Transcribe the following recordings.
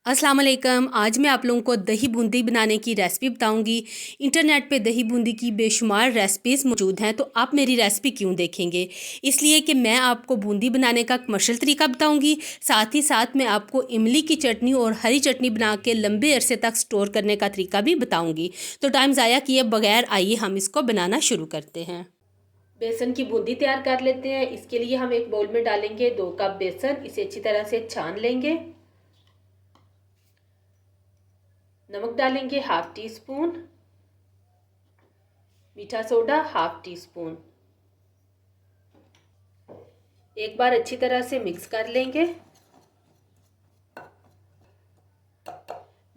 अस्सलाम वालेकुम। आज मैं आप लोगों को दही बूंदी बनाने की रेसिपी बताऊंगी। इंटरनेट पे दही बूंदी की बेशुमार रेसिपीज़ मौजूद हैं, तो आप मेरी रेसिपी क्यों देखेंगे? इसलिए कि मैं आपको बूंदी बनाने का कमर्शियल तरीका बताऊंगी, साथ ही साथ मैं आपको इमली की चटनी और हरी चटनी बना के लंबे अरसे तक स्टोर करने का तरीका भी बताऊँगी। तो टाइम ज़ाया किए बगैर आइए हम इसको बनाना शुरू करते हैं। बेसन की बूंदी तैयार कर लेते हैं। इसके लिए हम एक बाउल में डालेंगे 2 कप बेसन। इसे अच्छी तरह से छान लेंगे। नमक डालेंगे हाफ टी स्पून, मीठा सोडा हाफ टी स्पून। एक बार अच्छी तरह से मिक्स कर लेंगे।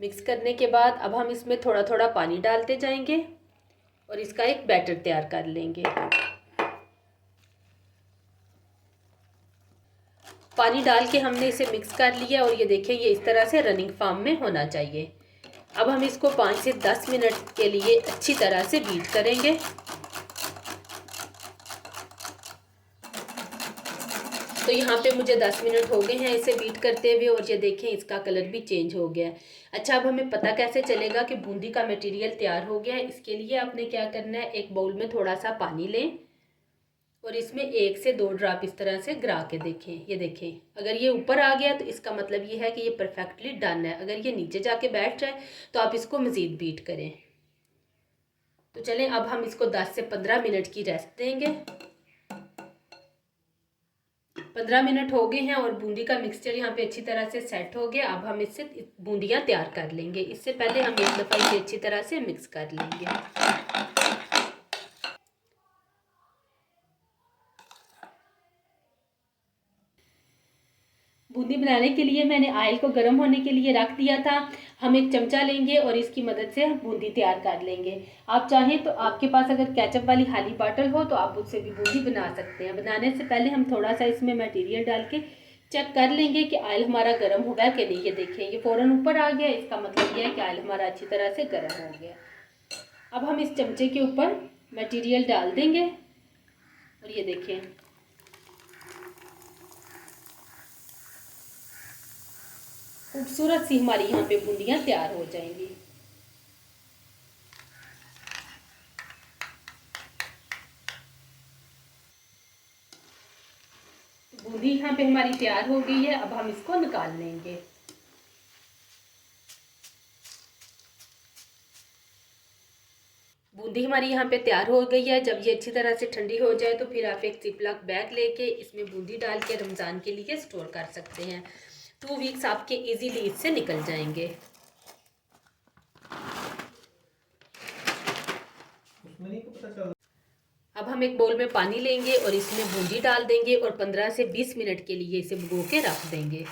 मिक्स करने के बाद अब हम इसमें थोड़ा थोड़ा पानी डालते जाएंगे और इसका एक बैटर तैयार कर लेंगे। पानी डाल के हमने इसे मिक्स कर लिया और ये देखिए ये इस तरह से रनिंग फॉर्म में होना चाहिए। अब हम इसको 5 से 10 मिनट के लिए अच्छी तरह से बीट करेंगे। तो यहाँ पे मुझे 10 मिनट हो गए हैं इसे बीट करते हुए और ये देखें इसका कलर भी चेंज हो गया है। अच्छा, अब हमें पता कैसे चलेगा कि बूंदी का मटेरियल तैयार हो गया है? इसके लिए आपने क्या करना है, एक बाउल में थोड़ा सा पानी लें और इसमें 1 से 2 ड्रॉप इस तरह से गिरा के देखें। ये देखें अगर ये ऊपर आ गया तो इसका मतलब ये है कि ये परफेक्टली डन है। अगर ये नीचे जाके बैठ जाए तो आप इसको मज़ीद बीट करें। तो चलें अब हम इसको 10 से 15 मिनट की रेस्ट देंगे। 15 मिनट हो गए हैं और बूंदी का मिक्सचर यहाँ पे अच्छी तरह से सेट हो गया। अब हम इससे बूंदियाँ तैयार कर लेंगे। इससे पहले हम एक दफ़ा इसे अच्छी तरह से मिक्स कर लेंगे। बूंदी बनाने के लिए मैंने ऑयल को गर्म होने के लिए रख दिया था। हम एक चमचा लेंगे और इसकी मदद से बूंदी तैयार कर लेंगे। आप चाहें तो आपके पास अगर केचप वाली खाली बॉटल हो तो आप उससे भी बूंदी बना सकते हैं। बनाने से पहले हम थोड़ा सा इसमें मटेरियल डाल के चेक कर लेंगे कि ऑयल हमारा गर्म होगा कि नहीं। ये देखिए ये फ़ौरन ऊपर आ गया, इसका मतलब ये है कि ऑयल हमारा अच्छी तरह से गर्म हो गया। अब हम इस चमचे के ऊपर मटेरियल डाल देंगे और ये देखें खूबसूरत सी हमारी यहाँ पे बूंदियाँ तैयार हो जाएंगी। बूंदी यहाँ पे हमारी तैयार हो गई है। अब हम इसको निकाल लेंगे। बूंदी हमारी यहाँ पे तैयार हो गई है। जब ये अच्छी तरह से ठंडी हो जाए तो फिर आप एक जिपलॉक बैग लेके इसमें बूंदी डाल के रमज़ान के लिए स्टोर कर सकते हैं। 2 वीक्स आपके इजीली इससे निकल जाएंगे। अब हम एक बाउल में पानी लेंगे और इसमें बूंदी डाल देंगे और 15 से 20 मिनट के लिए इसे भिगो के रख देंगे।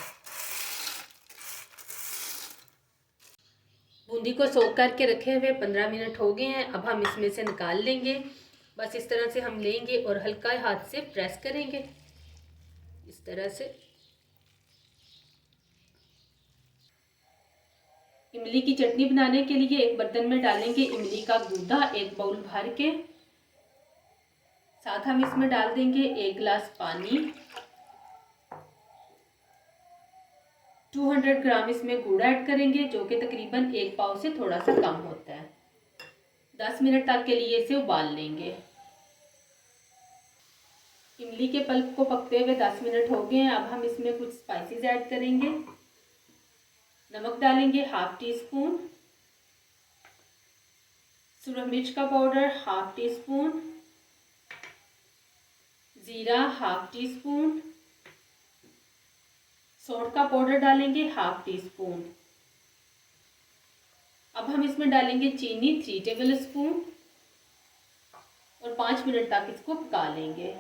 बूंदी को सोख करके रखे हुए 15 मिनट हो गए हैं। अब हम इसमें से निकाल लेंगे। बस इस तरह से हम लेंगे और हल्का हाथ से प्रेस करेंगे इस तरह से। इमली की चटनी बनाने के लिए एक बर्तन में डालेंगे इमली का गूदा 1 बाउल भर के। साथ हम इसमें डाल देंगे 1 गिलास पानी। 200 ग्राम इसमें गुड़ ऐड करेंगे जो कि तकरीबन 1 पाव से थोड़ा सा कम होता है। 10 मिनट तक के लिए इसे उबाल लेंगे। इमली के पल्प को पकते हुए 10 मिनट हो गए हैं। अब हम इसमें कुछ स्पाइसेस ऐड करेंगे। नमक डालेंगे हाफ टी स्पून, सूरज मिर्च का पाउडर हाफ टी स्पून, जीरा हाफ टी स्पून, सौंठ का पाउडर डालेंगे हाफ टी स्पून। अब हम इसमें डालेंगे चीनी 3 टेबल स्पून और 5 मिनट तक इसको पका लेंगे।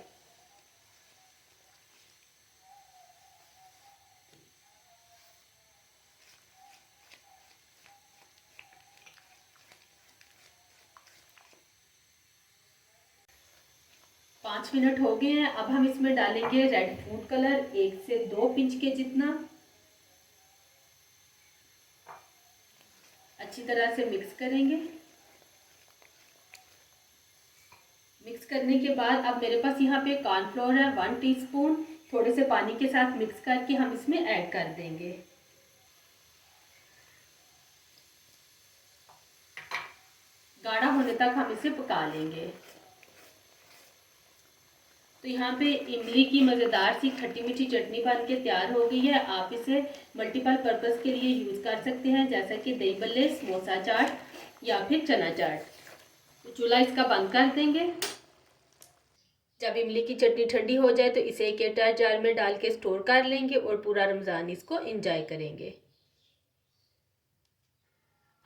पाँच मिनट हो गए हैं। अब हम इसमें डालेंगे रेड फूड कलर 1 से 2 पिंच के जितना। अच्छी तरह से मिक्स करेंगे। मिक्स करने के बाद अब मेरे पास यहाँ पे कॉर्नफ्लोर है 1 टीस्पून। थोड़े से पानी के साथ मिक्स करके हम इसमें ऐड कर देंगे। गाढ़ा होने तक हम इसे पका लेंगे। तो यहाँ पे इमली की मज़ेदार सी खट्टी मीठी चटनी बन के तैयार हो गई है। आप इसे मल्टीपल पर्पस के लिए यूज़ कर सकते हैं, जैसा कि दही बल्ले, समोसा चाट या फिर चना चाट। तो चूल्हा इसका बंद कर देंगे। जब इमली की चटनी ठंडी हो जाए तो इसे एक एयरटाइट जार में डाल के स्टोर कर लेंगे और पूरा रमज़ान इसको एंजॉय करेंगे।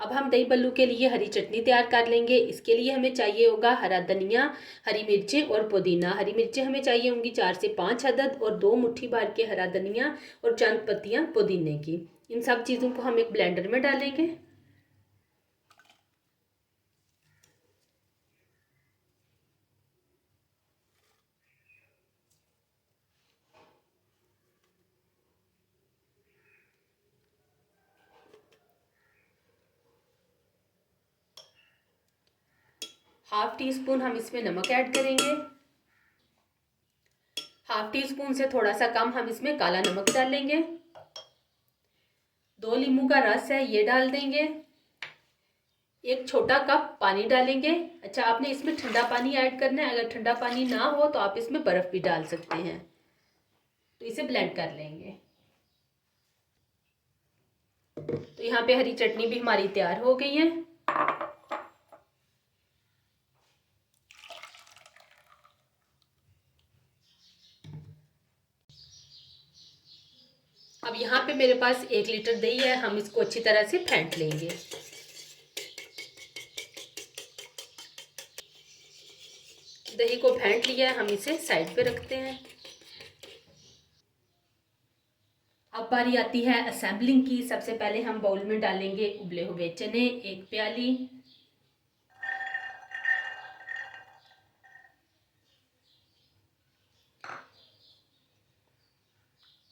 अब हम दही बल्लू के लिए हरी चटनी तैयार कर लेंगे। इसके लिए हमें चाहिए होगा हरा धनिया, हरी मिर्चें और पुदीना। हरी मिर्चें हमें चाहिए होंगी 4 से 5 अदद और 2 मुट्ठी भर के हरा धनिया और चंद पत्तियां पुदीने की। इन सब चीज़ों को हम एक ब्लेंडर में डालेंगे। हाफ टी स्पून हम इसमें नमक ऐड करेंगे। हाफ टी स्पून से थोड़ा सा कम हम इसमें काला नमक डालेंगे। 2 नींबू का रस है ये डाल देंगे। 1 छोटा कप पानी डालेंगे। अच्छा, आपने इसमें ठंडा पानी ऐड करना है। अगर ठंडा पानी ना हो तो आप इसमें बर्फ़ भी डाल सकते हैं। तो इसे ब्लेंड कर लेंगे। तो यहाँ पे हरी चटनी भी हमारी तैयार हो गई है। अब यहाँ पे मेरे पास 1 लीटर दही है। हम इसको अच्छी तरह से फेंट लेंगे। दही को फेंट लिया है, हम इसे साइड पे रखते हैं। अब बारी आती है असेंबलिंग की। सबसे पहले हम बाउल में डालेंगे उबले हुए चने 1 प्याली।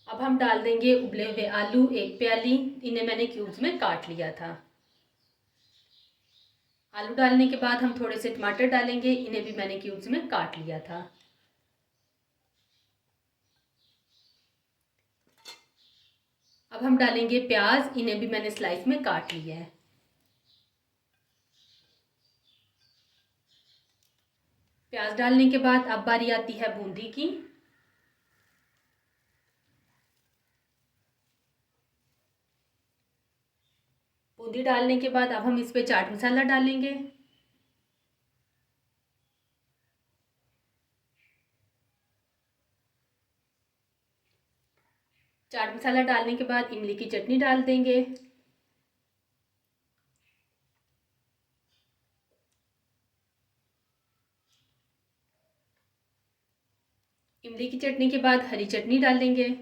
अब हम डाल देंगे उबले हुए आलू 1 प्याली। इन्हें मैंने क्यूब्स में काट लिया था। आलू डालने के बाद हम थोड़े से टमाटर डालेंगे। इन्हें भी मैंने क्यूब्स में काट लिया था। अब हम डालेंगे प्याज। इन्हें भी मैंने स्लाइस में काट लिया है। प्याज डालने के बाद अब बारी आती है बूंदी की। बूंदी डालने के बाद अब हम इस पे चाट मसाला डालेंगे। चाट मसाला डालने के बाद इमली की चटनी डाल देंगे। इमली की चटनी के बाद हरी चटनी डालेंगे।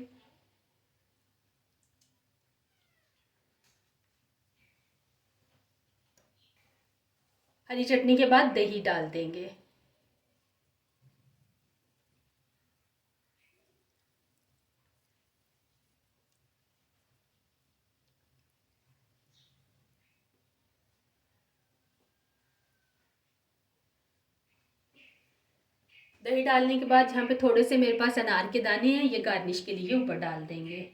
हरी चटनी के बाद दही डाल देंगे। दही डालने के बाद यहाँ पे थोड़े से मेरे पास अनार के दाने हैं, ये गार्निश के लिए ऊपर डाल देंगे।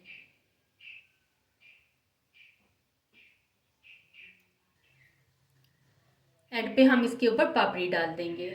एंड पे हम इसके ऊपर पापड़ी डाल देंगे।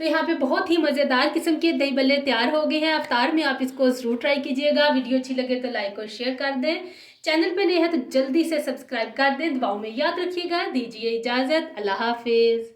तो यहाँ पे बहुत ही मज़ेदार किस्म के दही बल्ले तैयार हो गए हैं। अफ्तार में आप इसको ज़रूर ट्राई कीजिएगा। वीडियो अच्छी लगे तो लाइक और शेयर कर दें। चैनल पे नए हैं तो जल्दी से सब्सक्राइब कर दें। दुआओं में याद रखिएगा। दीजिए इजाज़त। अल्लाह हाफिज़।